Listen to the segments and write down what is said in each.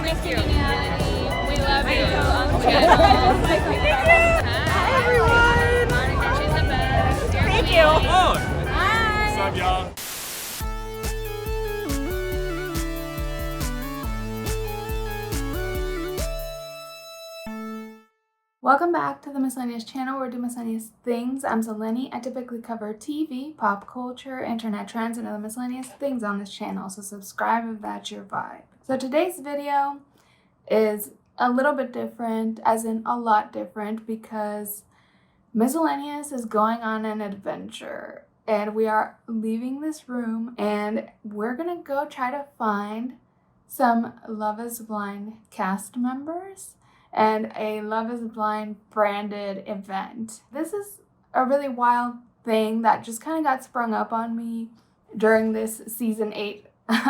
Miss Congeniality. We love you. Hi, everyone. Monica, she's the best. You're Thank sweet. you. Hi. What's up, y'all? Welcome back to the Miscellaneous channel where we do miscellaneous things. I'm Zeleny. I typically cover TV, pop culture, internet trends, and other miscellaneous things on this channel, so subscribe if that's your vibe. So today's video is a little bit different, as in a lot different, because Miscellaneous is going on an adventure, and we are leaving this room, and we're gonna go try to find some Love is Blind cast members and a Love is Blind branded event. This is a really wild thing that just kind of got sprung up on me during this season 8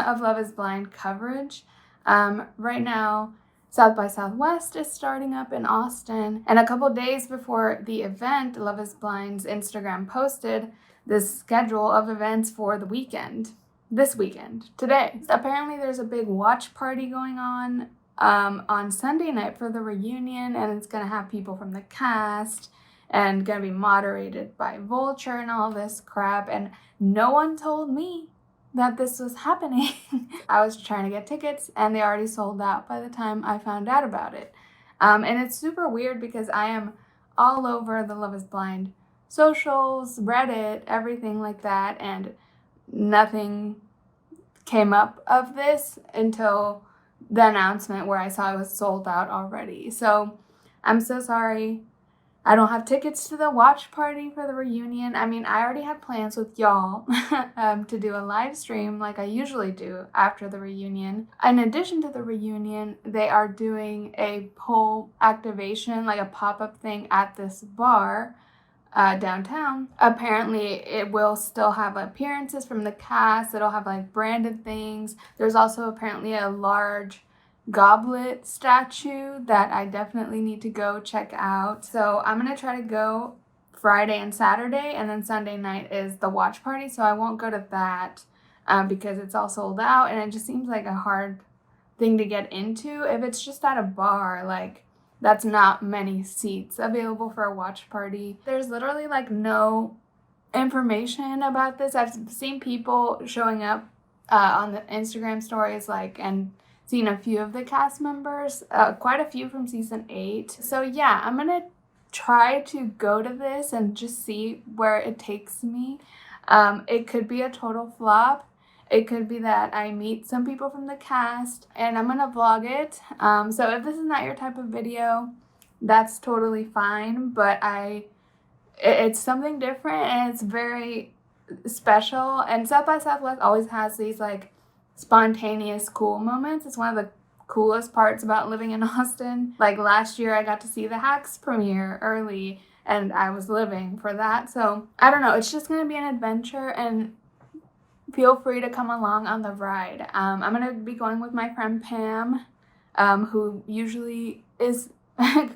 of Love is Blind coverage. Right now, South by Southwest is starting up in Austin, and a couple days before the event, Love is Blind's Instagram posted this schedule of events for the weekend. This weekend, today. Apparently there's a big watch party going on Sunday night for the reunion, and it's gonna have people from the cast and gonna be moderated by Vulture and all this crap, and no one told me that this was happening. I was trying to get tickets and they already sold out by the time I found out about it. And it's super weird because I am all over the Love is Blind socials, Reddit, everything like that, and nothing came up of this until the announcement where I saw it was sold out already. So I'm so sorry. I don't have tickets to the watch party for the reunion. I mean, I already had plans with y'all to do a live stream like I usually do after the reunion. In addition to the reunion, they are doing a poll activation, like a pop-up thing at this bar downtown. Apparently it will still have appearances from the cast. It'll have like branded things. There's also apparently a large Goblet statue that I definitely need to go check out. So I'm gonna try to go Friday and Saturday, and then Sunday night is the watch party, so I won't go to that because it's all sold out, and it just seems like a hard thing to get into. If it's just at a bar, like, that's not many seats available for a watch party. There's literally like no information about this. I've seen people showing up on the Instagram stories, like, and seen a few of the cast members, quite a few from season 8. So yeah, I'm gonna try to go to this and just see where it takes me. It could be a total flop. It could be that I meet some people from the cast and I'm gonna vlog it. So if this is not your type of video, that's totally fine, but it's something different and it's very special. And South by Southwest always has these like spontaneous cool moments. It's one of the coolest parts about living in Austin. Like last year I got to see the Hacks premiere early and I was living for that. So I don't know, it's just gonna be an adventure, and feel free to come along on the ride. I'm gonna be going with my friend Pam, who usually is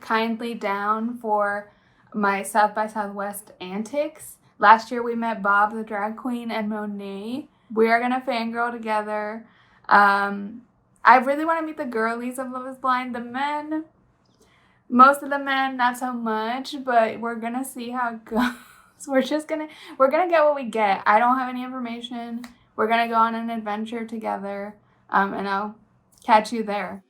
kindly down for my South by Southwest antics. Last year we met Bob the drag queen and Monet. We are gonna fangirl together. I really want to meet the girlies of Love is Blind. The men, most of the men, not so much, but we're gonna see how it goes. We're gonna get what we get. I don't have any information. We're gonna go on an adventure together, and I'll catch you there.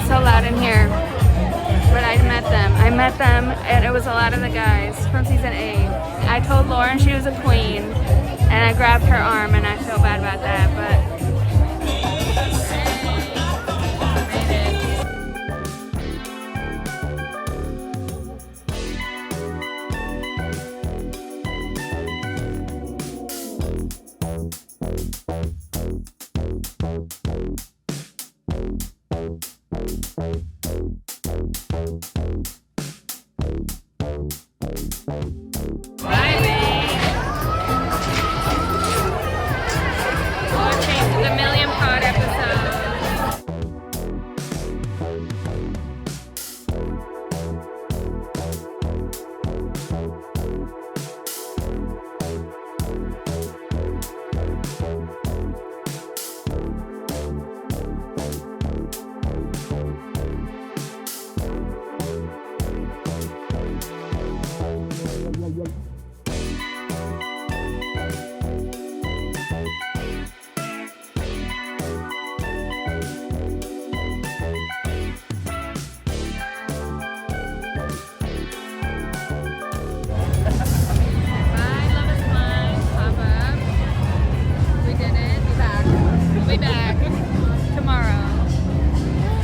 so loud in here. But I met them, and it was a lot of the guys from season 8. I told Lauren she was a queen, and I grabbed her arm, and I feel bad about that, but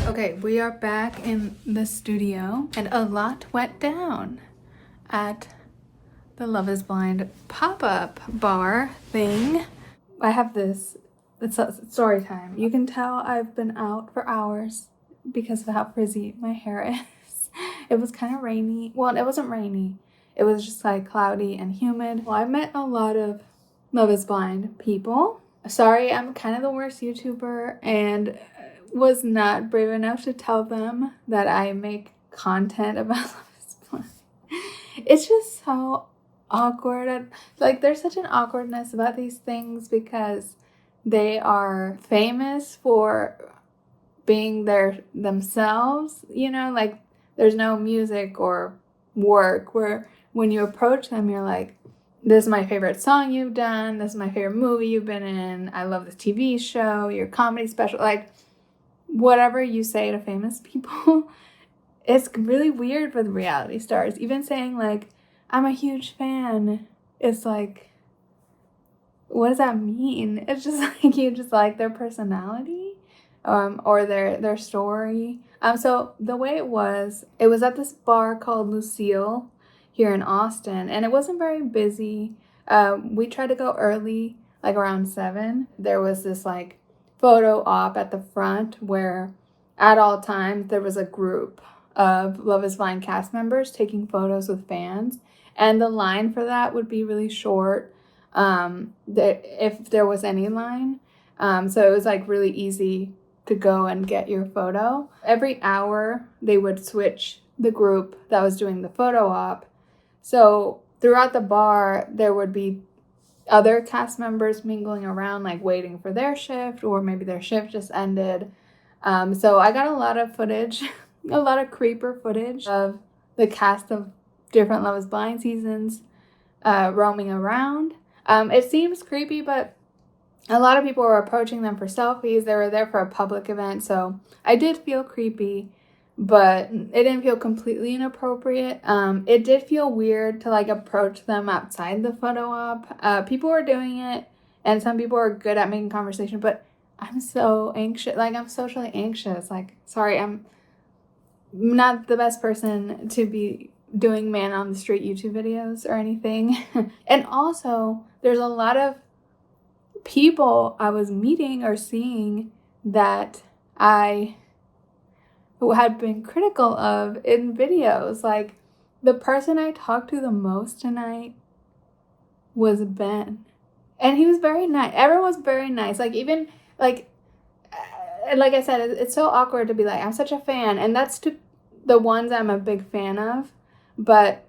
okay, we are back in the studio, and a lot went down at the Love is Blind pop-up bar thing. I have this, it's a story time. You can tell I've been out for hours because of how frizzy my hair is. It was kind of rainy. Well, it wasn't rainy. It was just like cloudy and humid. Well, I met a lot of Love is Blind people. Sorry, I'm kind of the worst YouTuber and was not brave enough to tell them that I make content about Love is Blind. It's just so awkward. Like, there's such an awkwardness about these things because they are famous for being themselves, you know, like there's no music or work where when you approach them, you're like, this is my favorite song you've done. This is my favorite movie you've been in. I love this TV show, your comedy special. Like, whatever you say to famous people, it's really weird with reality stars. Even saying, like, I'm a huge fan, it's like, what does that mean? It's just like you just like their personality or their story. So the way it was at this bar called Lucille here in Austin, and it wasn't very busy. We tried to go early, like around 7. There was this like photo op at the front where at all times there was a group of Love is Blind cast members taking photos with fans, and the line for that would be really short, if there was any line. So it was like really easy to go and get your photo. Every hour they would switch the group that was doing the photo op. So throughout the bar there would be other cast members mingling around, like waiting for their shift, or maybe their shift just ended. So I got a lot of footage, a lot of creeper footage of the cast of different Love is Blind seasons roaming around. It seems creepy, but a lot of people were approaching them for selfies. They were there for a public event, so I did feel creepy, but it didn't feel completely inappropriate. It did feel weird to like approach them outside the photo op. People were doing it, and some people are good at making conversation, but I'm so anxious. Like, I'm socially anxious. Like, sorry, I'm not the best person to be doing man on the street YouTube videos or anything. And also, there's a lot of people I was meeting or seeing that I had been critical of in videos. Like, the person I talked to the most tonight was Ben, and he was very nice. Everyone was very nice. Like, even like I said, it's so awkward to be like, I'm such a fan, and that's to the ones I'm a big fan of, but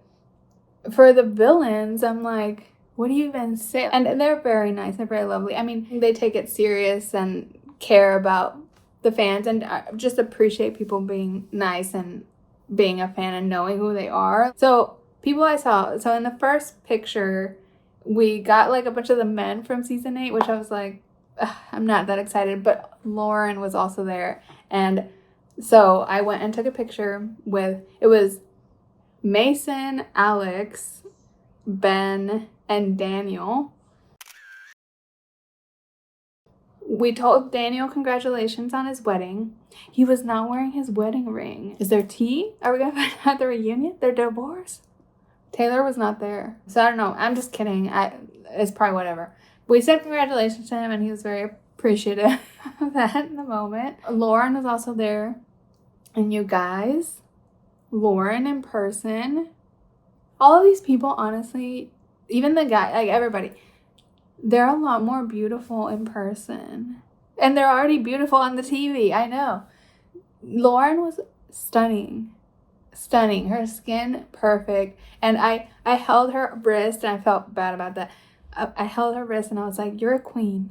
for the villains, I'm like, what do you even say? And they're very nice. They're very lovely. I mean, they take it serious and care about the fans, and just appreciate people being nice and being a fan and knowing who they are. So people I saw, so in the first picture, we got like a bunch of the men from season 8, which I was like, I'm not that excited, but Lauren was also there, and So I went and took a picture with, it was Mason, Alex, Ben, and Daniel. We told Daniel congratulations on his wedding. He was not wearing his wedding ring. Is there tea? Are we gonna find out at the reunion? They're divorced? Taylor was not there. So I don't know. I'm just kidding. It's probably whatever. We said congratulations to him and he was very appreciative of that in the moment. Lauren was also there. And you guys, Lauren in person, all of these people, honestly, even the guy, like everybody, they're a lot more beautiful in person. And they're already beautiful on the TV, I know. Lauren was stunning. Stunning. Her skin, perfect. And I held her wrist, and I felt bad about that. I held her wrist, and I was like, you're a queen.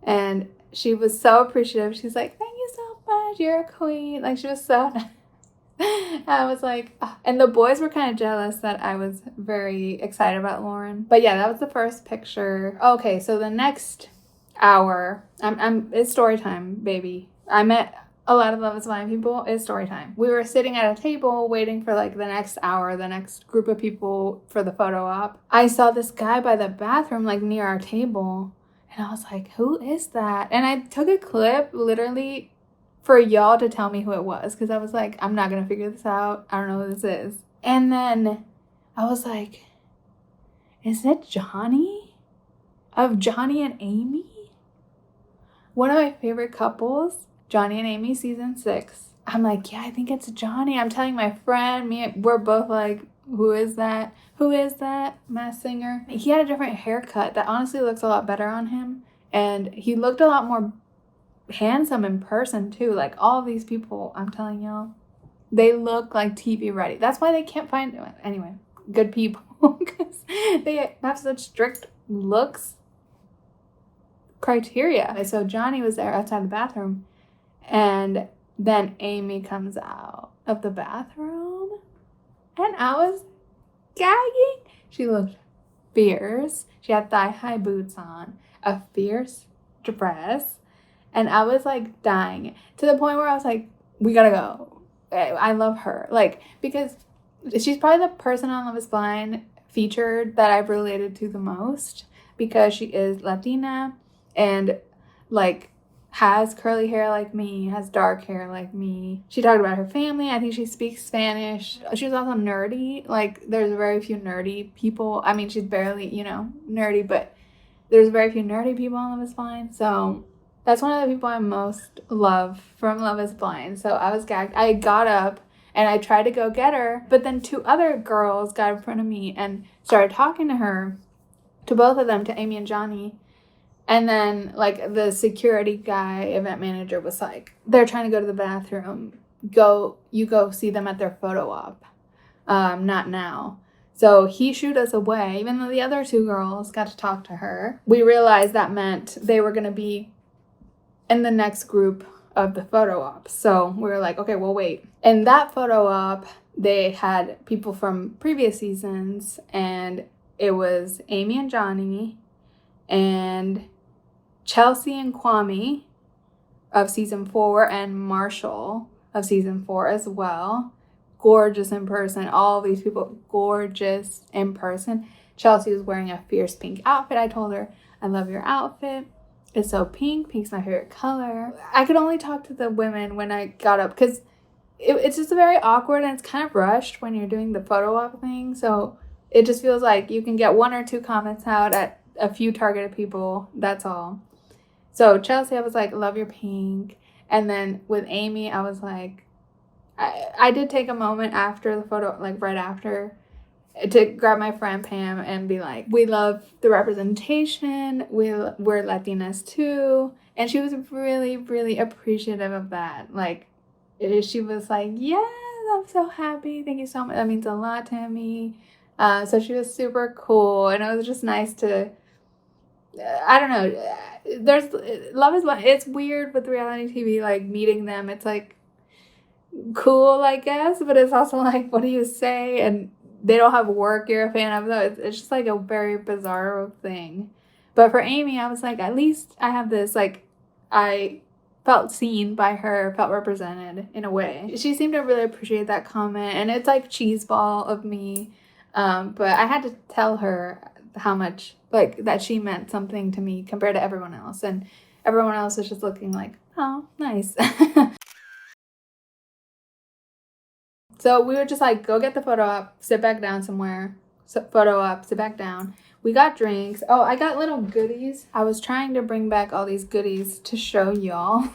And she was so appreciative. She's like, thank you so much. You're a queen. Like, she was so nice. I was like, oh. And the boys were kind of jealous that I was very excited about Lauren. But yeah, that was the first picture. Okay, so the next hour, it's story time, baby. I met a lot of Love is Blind people. It's story time. We were sitting at a table waiting for like the next hour, the next group of people for the photo op. I saw this guy by the bathroom, like near our table. And I was like, who is that? And I took a clip literally for y'all to tell me who it was, because I was like, I'm not gonna figure this out. I don't know who this is. And then I was like, is it Johnny? Of Johnny and Amy? One of my favorite couples, Johnny and Amy season 6. I'm like, yeah, I think it's Johnny. I'm telling my friend, we're both like, who is that? Who is that Masked Singer? He had a different haircut that honestly looks a lot better on him. And he looked a lot more handsome in person too. Like all of these people, I'm telling y'all, they look like TV ready. That's why they can't find it. Anyway, good people, because they have such strict looks criteria. So Johnny was there outside the bathroom, and then Amy comes out of the bathroom, and I was gagging. She looked fierce. She had thigh-high boots on, a fierce dress. And I was like dying, to the point where I was like, we gotta go. I love her. Like, because she's probably the person on Love is Blind featured that I've related to the most, because she is Latina and like has curly hair like me, has dark hair like me. She talked about her family. I think she speaks Spanish. She was also nerdy. Like, there's very few nerdy people. I mean, she's barely, nerdy, but there's very few nerdy people on Love is Blind. So that's one of the people I most love from Love is Blind. So I was gagged. I got up and I tried to go get her, but then 2 other girls got in front of me and started talking to her, to both of them, to Amy and Johnny. And then like the security guy, event manager, was like, they're trying to go to the bathroom. You go see them at their photo op. Not now. So he shooed us away, even though the other 2 girls got to talk to her. We realized that meant they were going to be in the next group of the photo op. So we were like, okay, we'll wait. In that photo op, they had people from previous seasons, and it was Amy and Johnny and Chelsea and Kwame of season 4 and Marshall of season 4 as well. Gorgeous in person. All of these people, gorgeous in person. Chelsea was wearing a fierce pink outfit. I told her, I love your outfit. It's so pink. Pink's my favorite color. I could only talk to the women when I got up, because it's just very awkward and it's kind of rushed when you're doing the photo op thing. So it just feels like you can get 1 or 2 comments out at a few targeted people. That's all. So Chelsea, I was like, love your pink. And then with Amy, I was like, I did take a moment after the photo, like right after, to grab my friend Pam and be like, we love the representation. We're Latinas too. And she was really, really appreciative of that. Like, she was like, yes, I'm so happy. Thank you so much. That means a lot to me. So she was super cool. And it was just nice to, I don't know. There's Love is Blind. It's weird with reality TV, like meeting them. It's like cool, I guess. But it's also like, what do you say? And they don't have work you're a fan of, though. It's just like a very bizarre thing. But for Amy, I was like, at least I have this. Like, I felt seen by her, felt represented in a way. She seemed to really appreciate that comment, and it's like cheeseball of me. But I had to tell her how much, like, that she meant something to me compared to everyone else. And everyone else was just looking like, oh, nice. So we would just like go get the photo op, sit back down somewhere, photo up, sit back down. We got drinks. Oh, I got little goodies. I was trying to bring back all these goodies to show y'all.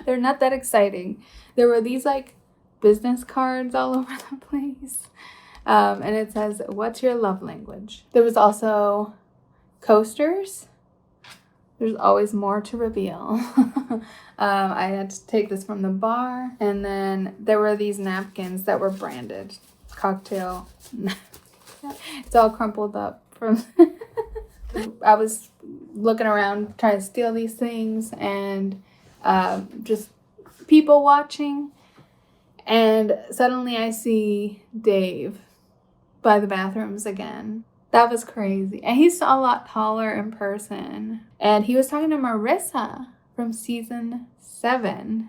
They're not that exciting. There were these like business cards all over the place. And it says, what's your love language? There was also coasters. There's always more to reveal. I had to take this from the bar. And then there were these napkins that were branded. Cocktail. It's all crumpled up from... I was looking around trying to steal these things and just people watching. And suddenly I see Dave by the bathrooms again. That was crazy. And he's a lot taller in person. And he was talking to Marissa from season 7,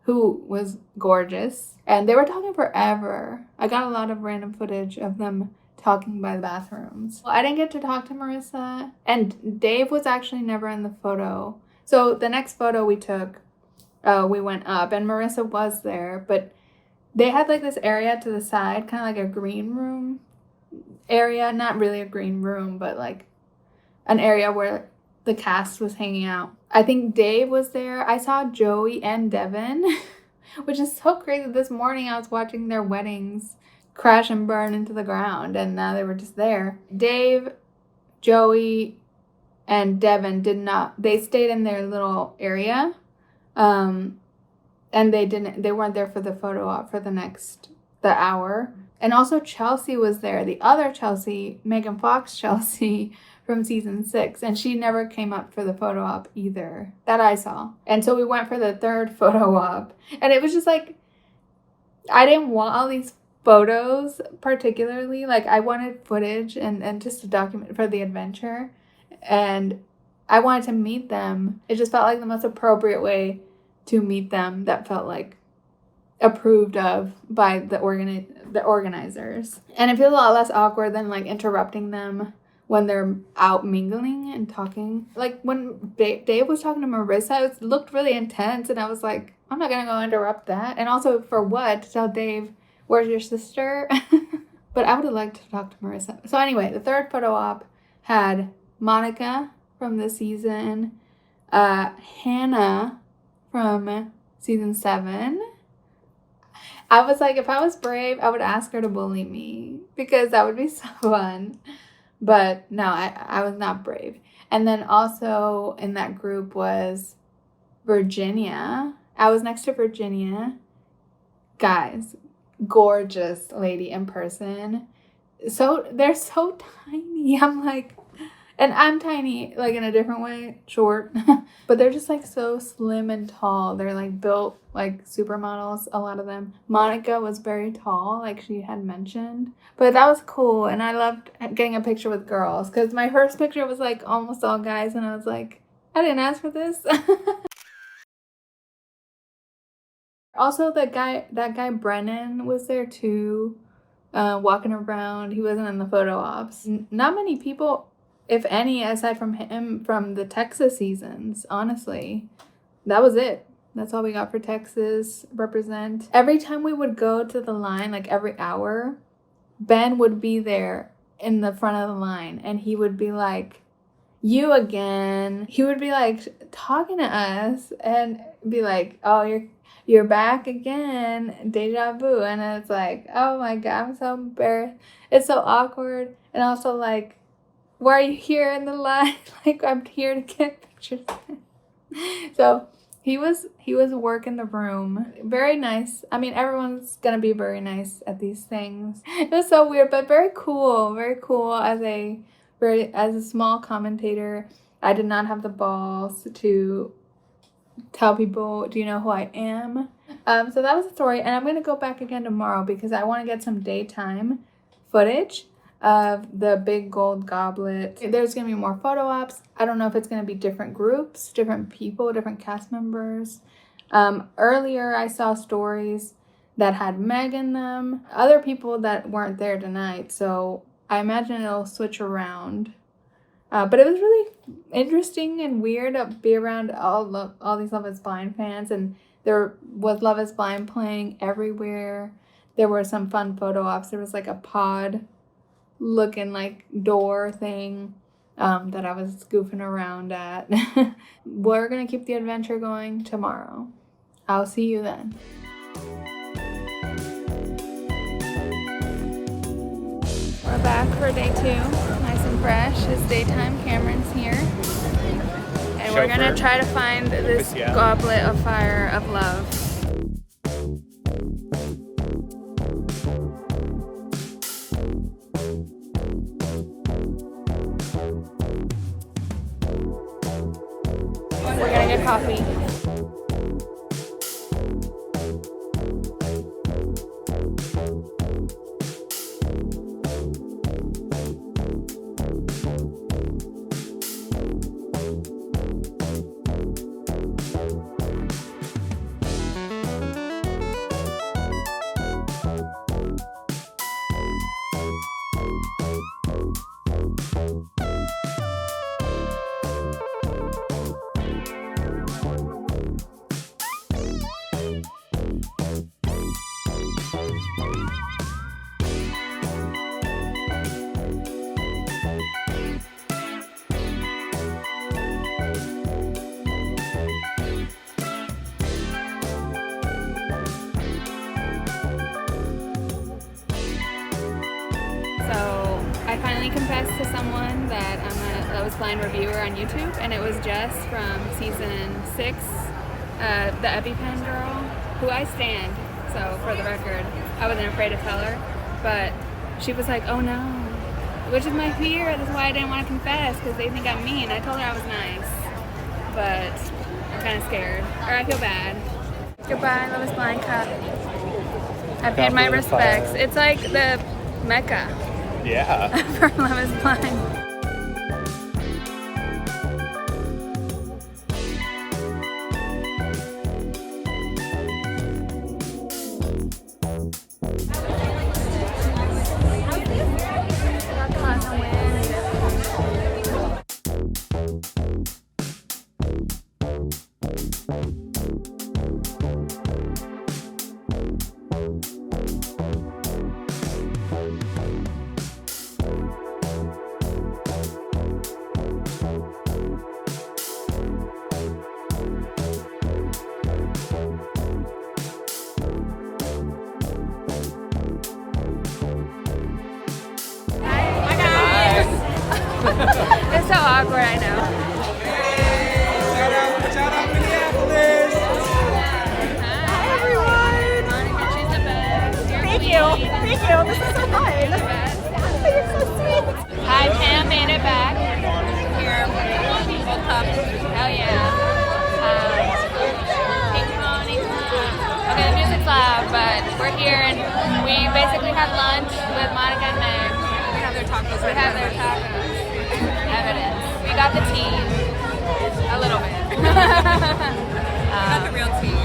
who was gorgeous. And they were talking forever. I got a lot of random footage of them talking by the bathrooms. Well, I didn't get to talk to Marissa. And Dave was actually never in the photo. So the next photo we took, we went up and Marissa was there. But they had like this area to the side, kind of like a green room area. Not really a green room, but like an area where the cast was hanging out. I think Dave was there. I saw Joey and Devin, which is so crazy. This morning I was watching their weddings crash and burn into the ground, and now they were just there. Dave, Joey, and Devin they stayed in their little area. And they weren't there for the photo op for the hour. And also Chelsea was there. The other Chelsea, Megan Fox Chelsea from season 6. And she never came up for the photo op either, that I saw. And so we went for the third photo op. And it was just like, I didn't want all these photos particularly. Like, I wanted footage and just to document for the adventure. And I wanted to meet them. It just felt like the most appropriate way to meet them that felt like approved of by the organizers. And it feels a lot less awkward than like interrupting them when they're out mingling and talking. Like when Dave was talking to Marissa, it looked really intense and I was like, I'm not gonna go interrupt that. And also for what? To tell Dave, where's your sister? But I would have liked to talk to Marissa. So anyway, the third photo op had Monica from this season, Hannah from season 7. I was like, if I was brave, I would ask her to bully me because that would be so fun. But no, I was not brave. And then also in that group was Virginia. I was next to Virginia. Guys, gorgeous lady in person. So they're so tiny. I'm like, and I'm tiny, like in a different way, short. But they're just like so slim and tall. They're like built like supermodels, a lot of them. Monica was very tall, like she had mentioned. But that was cool. And I loved getting a picture with girls because my first picture was like almost all guys. And I was like, I didn't ask for this. Also, that guy Brennan was there too, walking around. He wasn't in the photo ops. Not many people, if any, aside from him from the Texas seasons, honestly. That was it. That's all we got for Texas represent. Every time we would go to the line, like every hour, Ben would be there in the front of the line and he would be like, you again. He would be like talking to us and be like, oh, you're back again, deja vu. And it's like, oh my God, I'm so embarrassed. It's so awkward. And also like, why are you here in the line? Like, I'm here to get pictures. So he was working the room. Very nice. I mean, everyone's gonna be very nice at these things. It was so weird, but very cool. Very cool as a small commentator. I did not have the balls to tell people, do you know who I am? So that was the story. And I'm gonna go back again tomorrow because I want to get some daytime footage of the big gold goblet. There's gonna be more photo ops. I don't know if it's gonna be different groups, different people, different cast members. Earlier I saw stories that had Meg in them, other people that weren't there tonight, so I imagine it'll switch around. But it was really interesting and weird to be around all these Love is Blind fans, and there was Love is Blind playing everywhere. There were some fun photo ops. There was like a pod looking like door thing that I was goofing around at. We're gonna keep the adventure going tomorrow. I'll see you then. We're back for day 2, nice and fresh. It's daytime. Cameron's here, and we're gonna try to find this goblet of fire of love. We're gonna get coffee. I finally confessed to someone that I'm a Love is Blind reviewer on YouTube, and it was Jess from season 6, the EpiPen girl, who I stand. So for the record, I wasn't afraid to tell her, but she was like, oh no, which is my fear. That's why I didn't want to confess, because they think I'm mean. I told her I was nice, but I'm kind of scared, or I feel bad. Goodbye, Love is Blind cup. I paid my respects. It's like the Mecca. Yeah. For Love is Blind. It's so awkward, I know. Shout out Minneapolis! Hi everyone! Monica, she's the best. Thank you. Thank you. This is so fun. You're so sweet. Hi, Pam made it back. Here, full cup. Hell yeah. Okay, the music's loud, but we're here and we basically had lunch with Monica and Meg. We have their tacos. We have their tacos. Evidence. We got the tea. A little bit. Not the real tea.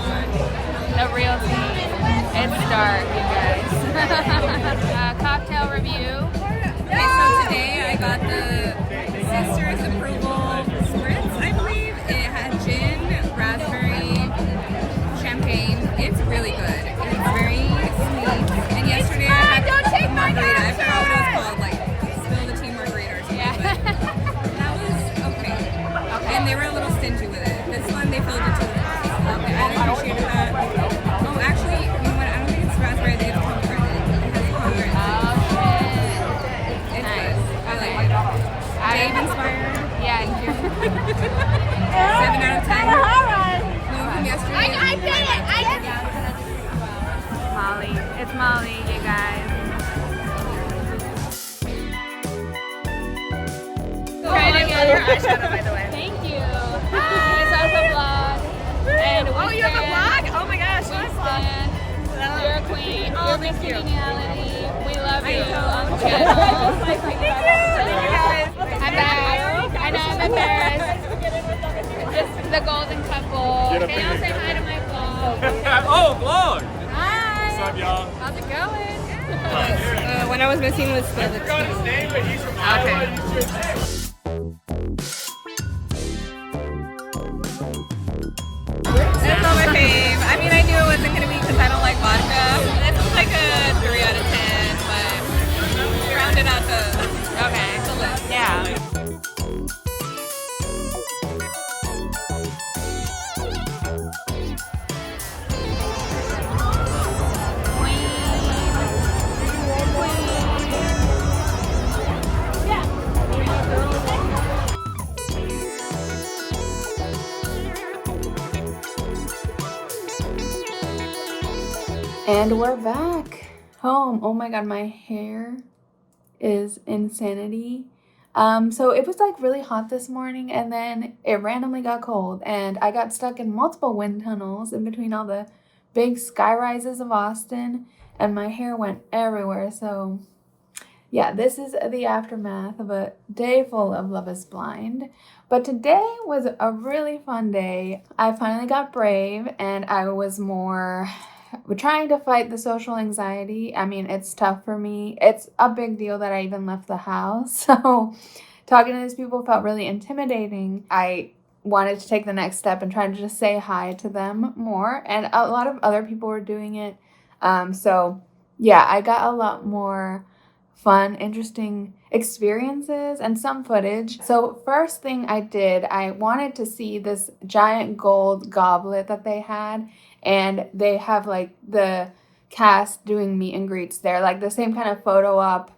The real tea. It's dark, you guys. Cocktail review. Okay, so today I got the Sister's Approval Spritz, I believe. It had gin, raspberry, champagne. It's really good. It's very sweet. And yesterday I had a margarita. I forgot what it was called, like Spill the Tea Margarita or something. Yeah. But that was okay. And they were a little stingy with it. This one they filled it to the top. Okay, I appreciated that. Oh, actually, you know what? I don't think it's raspberry. I think it's pomegranate. It has pomegranate. Oh, shit. It's Nice. good. I like it. Dave inspired. Yeah. 7 out of 10. The one from yesterday. I did it. Molly. It's Molly, you guys. Trying to get your eyeshadow, by the way. Thank you. Hi. So it's a vlog. And Oh, you have a vlog? Oh my gosh. We stand. You're a queen. Oh, You're thank Miss you. Congeniality. We love you know. on the channel. Can y'all say hi to my vlog? Oh, vlog! Hi! What's up, y'all? How's it going? When I was missing was I forgot his name, but he's from Iowa. He's just That's not my fave. I mean, I knew it wasn't gonna be because I don't like vodka. This is like a 3 out of 10, but rounded out the list. Yeah. And we're back home. Oh my god, my hair is insanity. So it was like really hot this morning, and then it randomly got cold, and I got stuck in multiple wind tunnels in between all the big sky rises of Austin, and my hair went everywhere. So yeah, this is the aftermath of a day full of Love is Blind. But today was a really fun day. I finally got brave, and I was more trying to fight the social anxiety. I mean, it's tough for me. It's a big deal that I even left the house. So talking to these people felt really intimidating. I wanted to take the next step and try to just say hi to them more. And a lot of other people were doing it. So yeah, I got a lot more fun, interesting experiences and some footage. So first thing I did, I wanted to see this giant gold goblet that they had. And they have like the cast doing meet and greets there, like the same kind of photo op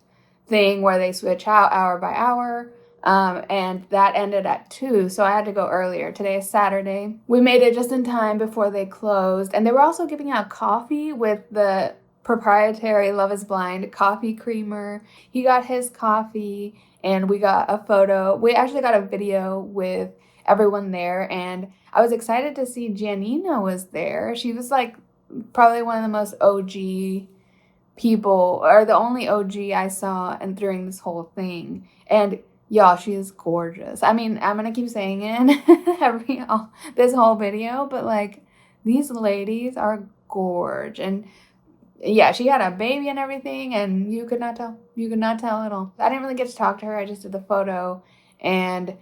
thing where they switch out hour by hour. And that ended at 2, so I had to go earlier. Today is Saturday. We made it just in time before they closed. And they were also giving out coffee with the proprietary Love is Blind coffee creamer. He got his coffee, and we got a photo. We actually got a video with everyone there, and I was excited to see Giannina was there. She was like probably one of the most OG people, or the only OG I saw and during this whole thing. And y'all, she is gorgeous. I mean, I'm gonna keep saying it this whole video, but like these ladies are gorge. And yeah, she had a baby and everything, and you could not tell at all. I didn't really get to talk to her. I just did the photo. And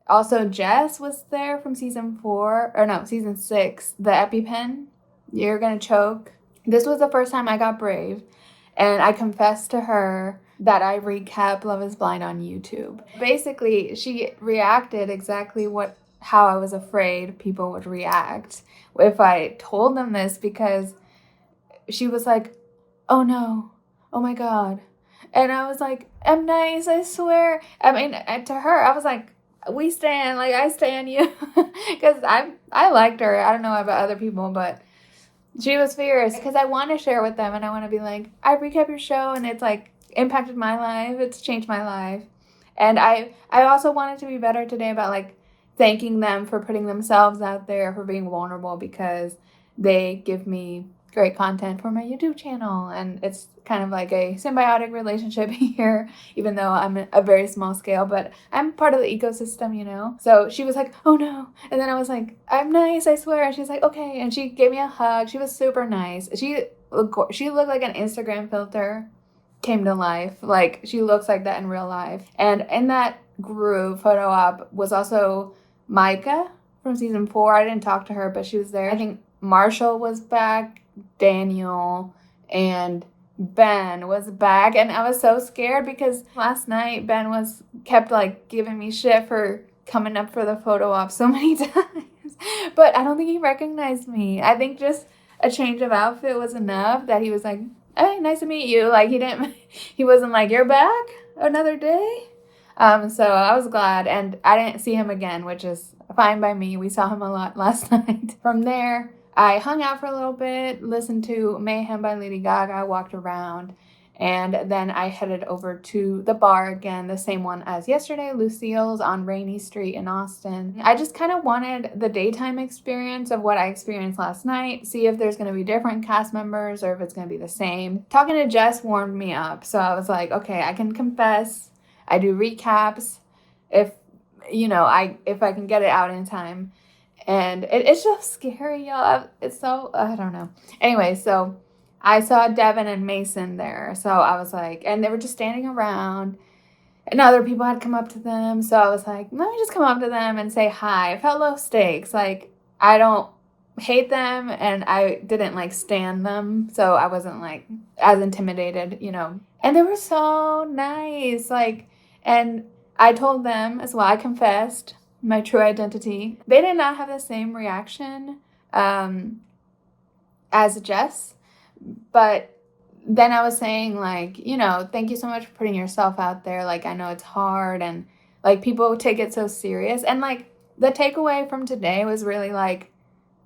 also, Jess was there from season 6, the EpiPen. You're gonna choke. This was the first time I got brave, and I confessed to her that I recap Love is Blind on YouTube. Basically, she reacted exactly how I was afraid people would react if I told them this, because she was like, oh no, oh my god. And I was like, I'm nice, I swear. I mean, to her, I was like, I stand you. Because I liked her. I don't know about other people, but she was fierce. Because I want to share with them, and I want to be like, I recap your show, and it's like impacted my life. It's changed my life. And I also wanted to be better today about like thanking them for putting themselves out there, for being vulnerable, because they give me great content for my YouTube channel, and it's kind of like a symbiotic relationship here, even though I'm a very small scale, but I'm part of the ecosystem, you know? So she was like, oh no. And then I was like, I'm nice, I swear. And she's like, okay. And she gave me a hug. She was super nice. She looked like an Instagram filter came to life. Like, she looks like that in real life. And in that group photo op was also Micah from season 4. I didn't talk to her, but she was there. I think Marshall was back, Daniel, and Ben was back. And I was so scared because last night Ben kept like giving me shit for coming up for the photo op so many times. But I don't think he recognized me. I think just a change of outfit was enough that he was like, hey, nice to meet you. Like he wasn't like, you're back another day. So I was glad, and I didn't see him again, which is fine by me. We saw him a lot last night. From there, I hung out for a little bit, listened to Mayhem by Lady Gaga, walked around, and then I headed over to the bar again, the same one as yesterday, Lucille's on Rainy Street in Austin. I just kind of wanted the daytime experience of what I experienced last night, see if there's going to be different cast members or if it's going to be the same. Talking to Jess warmed me up, so I was like, okay, I can confess. I do recaps if I can get it out in time. And it's just scary, y'all. It's so, I don't know. Anyway, so I saw Devin and Mason there. So I was like, and they were just standing around. And other people had come up to them. So I was like, let me just come up to them and say hi. I felt low stakes. Like, I don't hate them and I didn't like stand them. So I wasn't like as intimidated, you know. And they were so nice. Like, and I told them as well, I confessed my true identity. They did not have the same reaction as Jess. But then I was saying, like, you know, thank you so much for putting yourself out there. Like, I know it's hard and, like, people take it so serious. And, like, the takeaway from today was really, like,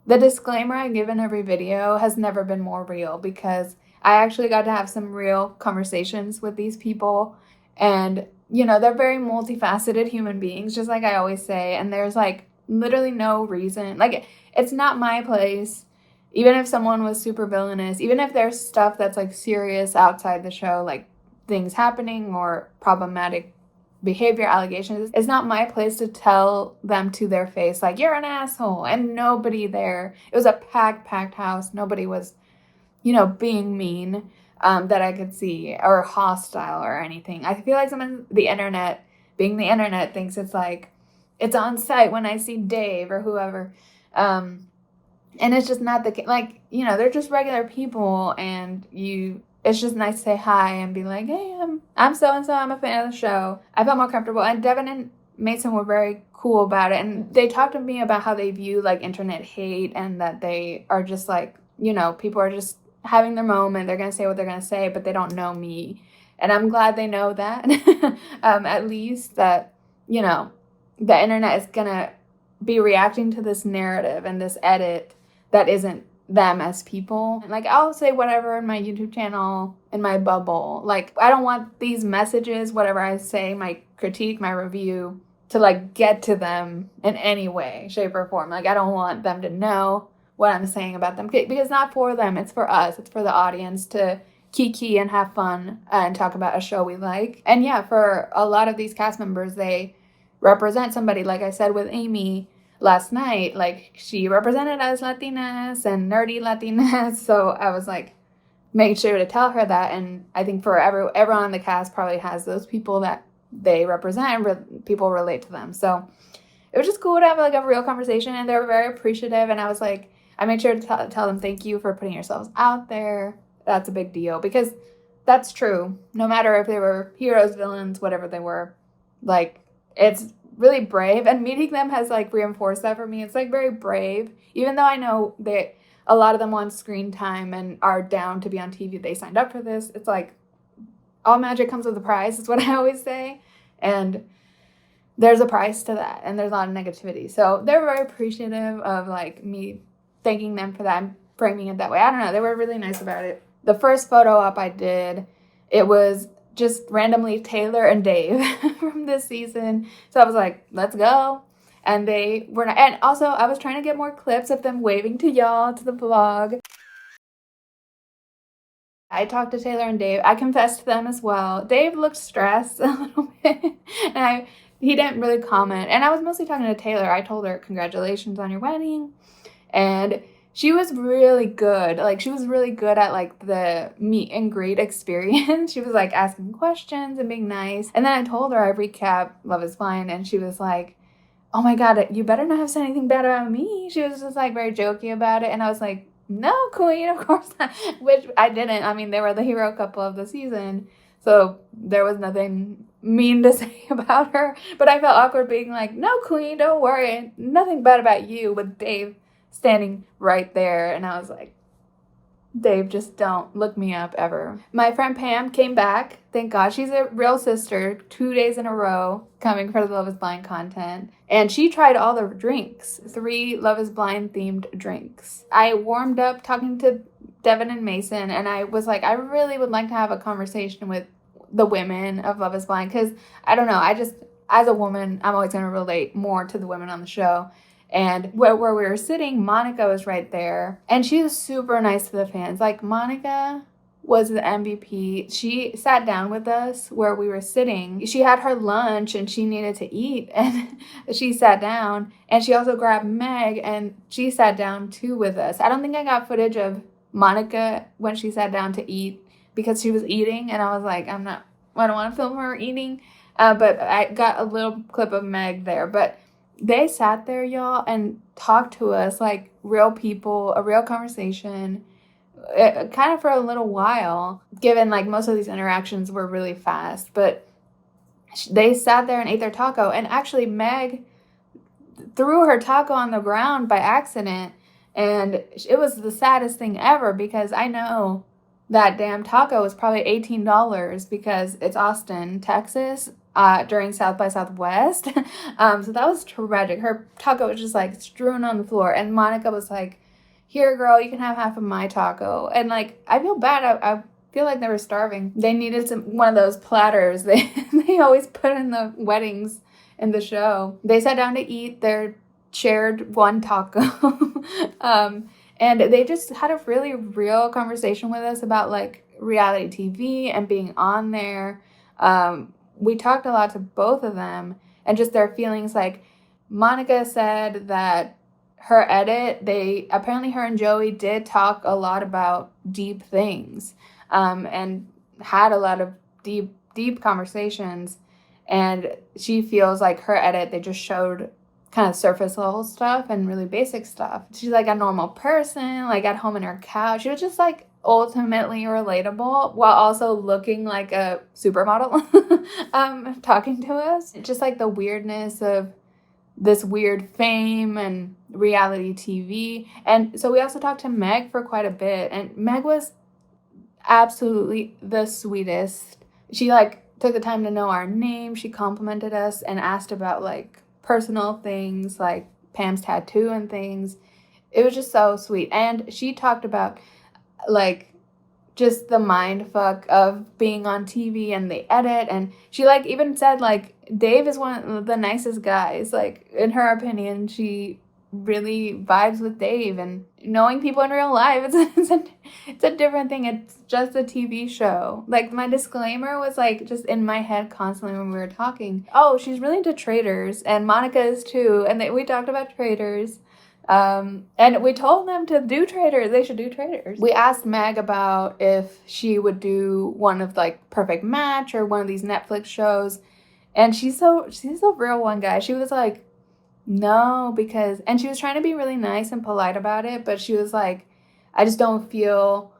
the disclaimer I give in every video has never been more real because I actually got to have some real conversations with these people. And, you know, they're very multifaceted human beings, just like I always say. And there's, like, literally no reason. Like, it's not my place. Even if someone was super villainous, even if there's stuff that's, like, serious outside the show, like things happening or problematic behavior allegations, it's not my place to tell them to their face, like, you're an asshole. And nobody there, it was a packed house. Nobody was, you know, being mean that I could see or hostile or anything. I feel like someone, the internet, being the internet, thinks it's like, it's on site when I see Dave or whoever. And it's just not the case. Like, you know, they're just regular people and it's just nice to say hi and be like, hey, I'm so-and-so, I'm a fan of the show. I felt more comfortable. And Devin and Mason were very cool about it. And they talked to me about how they view, like, internet hate and that they are just, like, you know, people are just having their moment. They're going to say what they're going to say, but they don't know me. And I'm glad they know that. At least that, you know, the internet is going to be reacting to this narrative and this edit that isn't them as people. Like, I'll say whatever in my YouTube channel, in my bubble. Like, I don't want these messages, whatever I say, my critique, my review, to, like, get to them in any way, shape, or form. Like, I don't want them to know what I'm saying about them. Because it's not for them. It's for us. It's for the audience to kiki and have fun and talk about a show we like. And yeah, for a lot of these cast members, they represent somebody. Like I said with Amy last night, like, she represented us Latinas and nerdy Latinas. So I was like, make sure to tell her that. And I think for everyone on the cast probably has those people that they represent and people relate to them. So it was just cool to have, like, a real conversation. And they were very appreciative. And I was like, I made sure to tell them thank you for putting yourselves out there. That's a big deal because that's true. No matter if they were heroes, villains, whatever they were, like, it's really brave, and meeting them has, like, reinforced that for me. It's, like, very brave, even though I know that a lot of them want screen time and are down to be on TV. They signed up for this. It's like, all magic comes with a price, is what I always say, and there's a price to that, and there's a lot of negativity. So they're very appreciative of, like, me thanking them for that and framing it that way. I don't know, they were really nice about it. The first photo op I did, it was just randomly Taylor and Dave from this season. So I was like, let's go. And they were not. And also, I was trying to get more clips of them waving to y'all, to the vlog. I talked to Taylor and Dave. I confessed to them as well. Dave looked stressed a little bit. And he didn't really comment. And I was mostly talking to Taylor. I told her, congratulations on your wedding. And she was really good. Like, she was really good at, like, the meet and greet experience. She was, like, asking questions and being nice. And then I told her I recap Love is Blind, and she was like, oh my God, you better not have said anything bad about me. She was just, like, very jokey about it. And I was like, no, queen, of course not. Which I didn't. I mean, they were the hero couple of the season. So there was nothing mean to say about her. But I felt awkward being like, no, queen, don't worry. Nothing bad about you, with Dave standing right there. And I was like, Dave, just don't look me up ever. My friend Pam came back. Thank God. She's a real sister. 2 days in a row coming for the Love is Blind content. And she tried all the drinks. 3 Love is Blind themed drinks. I warmed up talking to Devin and Mason. And I was like, I really would like to have a conversation with the women of Love is Blind. Because, I don't know, as a woman, I'm always going to relate more to the women on the show. And where we were sitting, Monica was right there. And she was super nice to the fans. Like, Monica was the MVP. She sat down with us where we were sitting. She had her lunch and she needed to eat, and she sat down, and she also grabbed Meg and she sat down too with us. I don't think I got footage of Monica when she sat down to eat because she was eating, and I was like, I don't want to film her eating, but I got a little clip of Meg there. But they sat there, y'all, and talked to us like real people, a real conversation, kind of for a little while, given like most of these interactions were really fast. But they sat there and ate their taco, and actually Meg threw her taco on the ground by accident, and it was the saddest thing ever because I know that damn taco was probably $18 because it's Austin, Texas, during South by Southwest. So that was tragic. Her taco was just like strewn on the floor, and Monica was like, here, girl, you can have half of my taco. And like, I feel bad. I feel like they were starving. They needed one of those platters they always put in the weddings in the show. They sat down to eat their shared one taco. And they just had a really real conversation with us about like reality TV and being on there. We talked a lot to both of them and just their feelings. Like Monica said that her edit, apparently her and Joey did talk a lot about deep things, and had a lot of deep conversations. And she feels like her edit, they just showed kind of surface level stuff and really basic stuff. She's like a normal person, like at home in her couch. She was just like ultimately relatable while also looking like a supermodel, talking to us. Just like the weirdness of this weird fame and reality TV. And so we also talked to Meg for quite a bit, and Meg was absolutely the sweetest. She like took the time to know our name. She complimented us and asked about like personal things like Pam's tattoo and things. It was just so sweet. And she talked about like just the mind fuck of being on TV and the edit. And she like even said like Dave is one of the nicest guys. Like in her opinion, she really vibes with Dave. And knowing people in real life, it's a different thing. It's just a TV show. Like my disclaimer was like just in my head constantly when we were talking. Oh, she's really into traders, and Monica is too. And we talked about traders. And we told them to do traders. They should do traders. We asked Meg about if she would do one of like Perfect Match or one of these Netflix shows. And she's a real one, guy. She was like, no, because, and she was trying to be really nice and polite about it, but she was like, I just don't feel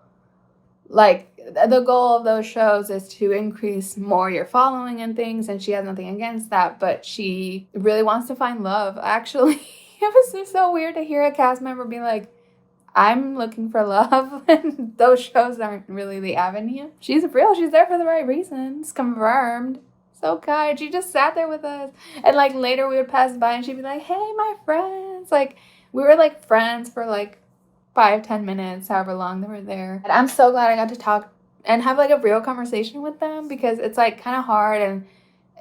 like the goal of those shows is to increase more your following and things, and she has nothing against that, but she really wants to find love. Actually, it was just so weird to hear a cast member be like, I'm looking for love, and those shows aren't really the avenue. She's real. She's there for the right reasons. Confirmed. So kind. She just sat there with us. And like later we would pass by and she'd be like, hey, my friends. Like we were like friends for like 5-10 minutes, however long they were there. And I'm so glad I got to talk and have like a real conversation with them, because it's like kind of hard, and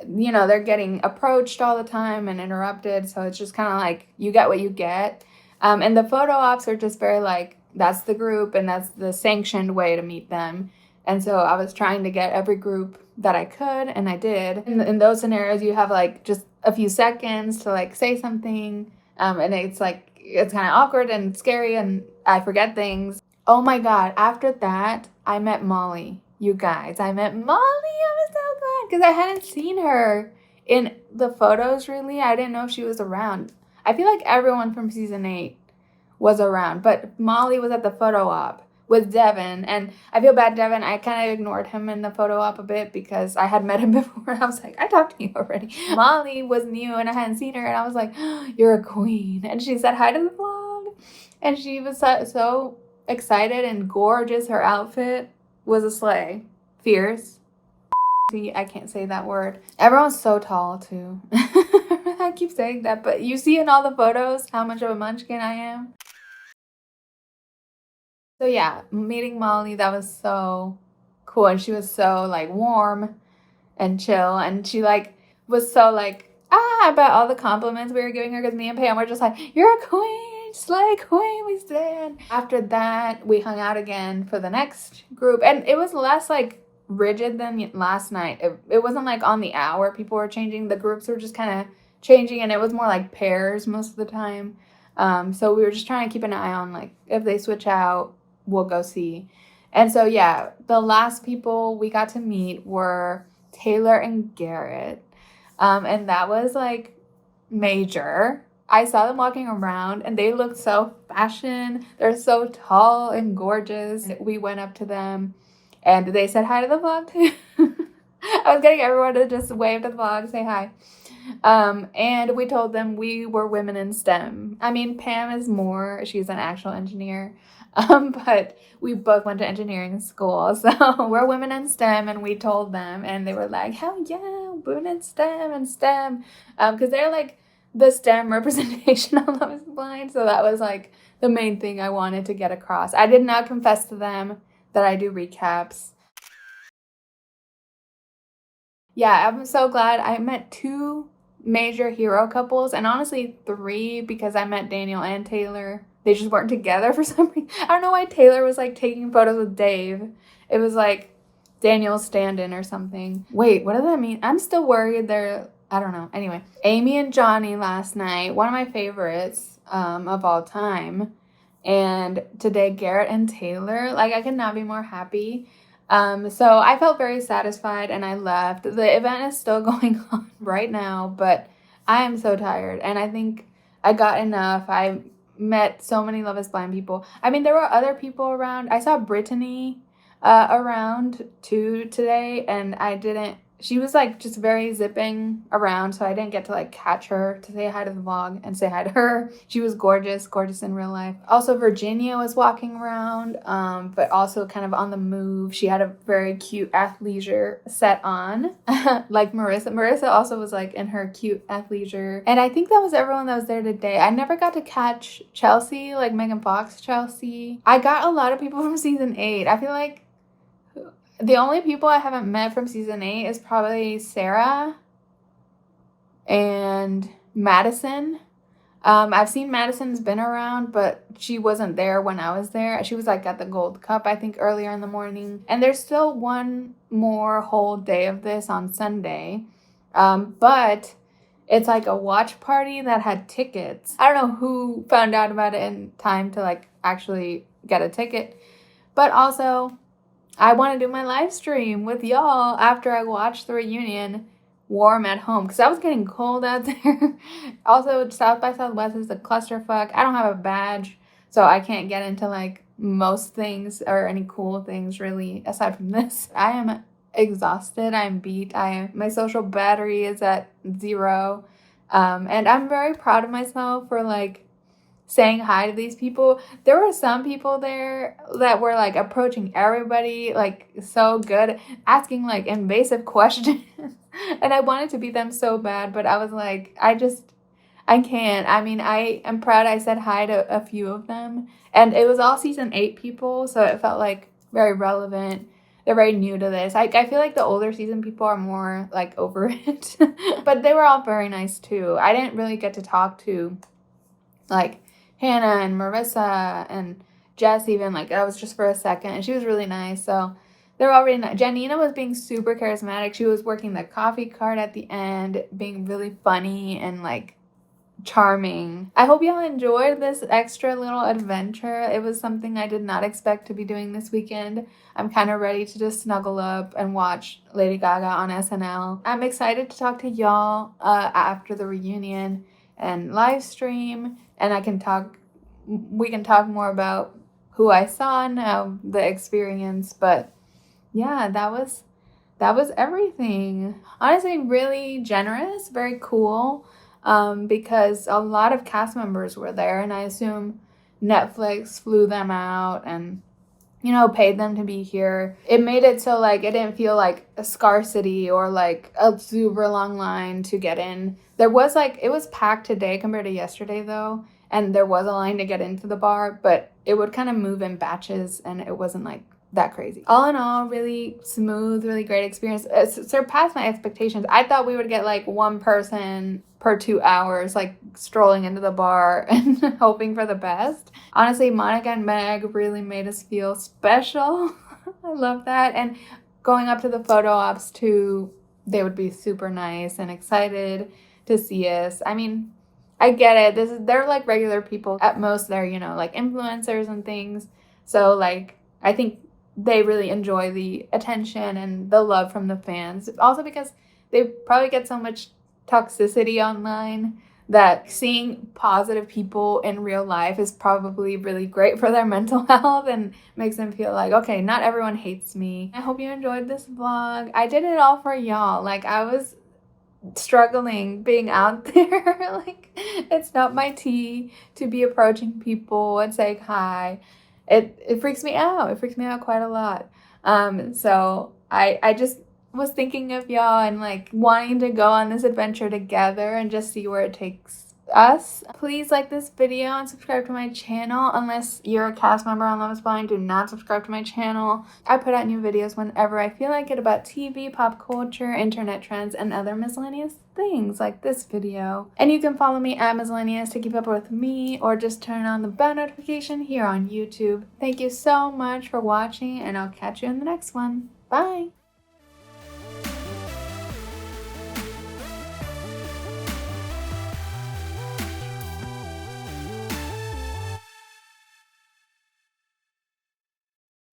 you know, they're getting approached all the time and interrupted. So it's just kind of like you get what you get. And the photo ops are just very like, that's the group and that's the sanctioned way to meet them. And so I was trying to get every group that I could, and I did. In those scenarios, you have like just a few seconds to like say something, and it's like, it's kind of awkward and scary, and I forget things. Oh my God, after that, I met Molly. You guys, I met Molly. I was so glad, because I hadn't seen her in the photos really. I didn't know if she was around. I feel like everyone from season 8 was around, but Molly was at the photo op with Devin, and I feel bad, Devin. I kind of ignored him in the photo op a bit because I had met him before. I was like, I talked to you already. Molly was new and I hadn't seen her, and I was like, oh, you're a queen. And she said hi to the vlog, and she was so excited and gorgeous. Her outfit was a slay. Fierce. See, I can't say that word. Everyone's so tall too. I keep saying that, but you see in all the photos how much of a munchkin I am. So yeah, meeting Molly, that was so cool. And she was so like warm and chill. And she like was so like, about all the compliments we were giving her, because me and Pam were just like, you're a queen. slay queen, we stand. After that, we hung out again for the next group, and it was less like rigid than last night. It wasn't like on the hour people were changing. The groups were just kind of changing, and it was more like pairs most of the time. So we were just trying to keep an eye on, like, if they switch out, we'll go see. And so, yeah, the last people we got to meet were Taylor and Garrett. And that was, like, major. I saw them walking around, and they looked so fashion. They're so tall and gorgeous. We went up to them, and they said hi to the vlog, too. I was getting everyone to just wave to the vlog, say hi. And we told them we were women in STEM. I mean, Pam is more, she's an actual engineer. But we both went to engineering school, so we're women in STEM, and we told them, and they were like, hell yeah, women in STEM and STEM, because they're like the STEM representation on Love is Blind, so that was like the main thing I wanted to get across. I did not confess to them that I do recaps. Yeah, I'm so glad I met 2 major hero couples, and honestly 3, because I met Daniel and Taylor. They just weren't together for some reason. I don't know why Taylor was like taking photos with Dave. It was like Daniel's stand-in or something. Wait, what does that mean? I'm still worried they're, I don't know. Anyway, Amy and Johnny last night, one of my favorites of all time. And today, Garrett and Taylor. Like, I could not be more happy. So I felt very satisfied, and I left. The event is still going on right now, but I am so tired, and I think I got enough. I met so many Love is Blind people. I mean, there were other people around. I saw Brittany around too today, and she was like just very zipping around, so I didn't get to like catch her to say hi to the vlog and say hi to her. She was gorgeous in real life. Also, Virginia was walking around, but also kind of on the move. She had a very cute athleisure set on, like Marissa. Marissa also was like in her cute athleisure. And I think that was everyone that was there today. I never got to catch Chelsea, like Megan Fox Chelsea. I got a lot of people from season 8. I feel like the only people I haven't met from season 8 is probably Sarah and Madison. I've seen Madison's been around, but she wasn't there when I was there. She was like at the Gold Cup, I think, earlier in the morning. And there's still one more whole day of this on Sunday. But it's like a watch party that had tickets. I don't know who found out about it in time to like actually get a ticket. But also, I want to do my live stream with y'all after I watch the reunion warm at home, because I was getting cold out there. Also, South by Southwest is a clusterfuck. I don't have a badge, so I can't get into like most things or any cool things really aside from this. I am exhausted. I'm beat. My social battery is at 0. And I'm very proud of myself for like saying hi to these people. There were some people there that were like approaching everybody like so good, asking like invasive questions. And I wanted to beat them so bad, but I was like, I can't. I mean, I am proud I said hi to a few of them. And it was all season 8 people, so it felt like very relevant. They're very new to this. I feel like the older season people are more like over it. But they were all very nice too. I didn't really get to talk to like Hannah and Marissa and Jess even, like that was just for a second, and she was really nice. So they're all really nice. Janina was being super charismatic. She was working the coffee cart at the end, being really funny and like charming. I hope y'all enjoyed this extra little adventure. It was something I did not expect to be doing this weekend. I'm kind of ready to just snuggle up and watch Lady Gaga on SNL. I'm excited to talk to y'all after the reunion and live stream, and we can talk more about who I saw and how the experience. But yeah, that was everything. Honestly, really generous, very cool, because a lot of cast members were there, and I assume Netflix flew them out and, you know, paid them to be here. It made it so like it didn't feel like a scarcity or like a super long line to get in. There was like, it was packed today compared to yesterday though, and there was a line to get into the bar, but it would kind of move in batches, and it wasn't like that crazy. All in all, really smooth, really great experience. It surpassed my expectations. I thought we would get like one person per 2 hours, like strolling into the bar and hoping for the best. Honestly, Monica and Meg really made us feel special. I love that. And going up to the photo ops too, they would be super nice and excited to see us. I mean, I get it. They're like regular people. At most, they're, you know, like influencers and things. So like, I think they really enjoy the attention and the love from the fans. Also because they probably get so much toxicity online that seeing positive people in real life is probably really great for their mental health and makes them feel like, okay, not everyone hates me. I hope you enjoyed this vlog. I did it all for y'all. Like, I was struggling being out there. Like, it's not my tea to be approaching people and saying hi. It freaks me out. It freaks me out quite a lot. So I just was thinking of y'all and like wanting to go on this adventure together and just see where it takes us. Please like this video and subscribe to my channel. Unless you're a cast member on Love is Blind, do not subscribe to my channel. I put out new videos whenever I feel like it about TV, pop culture, internet trends, and other miscellaneous things like this video. And you can follow me at Miscellaneous to keep up with me, or just turn on the bell notification here on YouTube. Thank you so much for watching, and I'll catch you in the next one. Bye!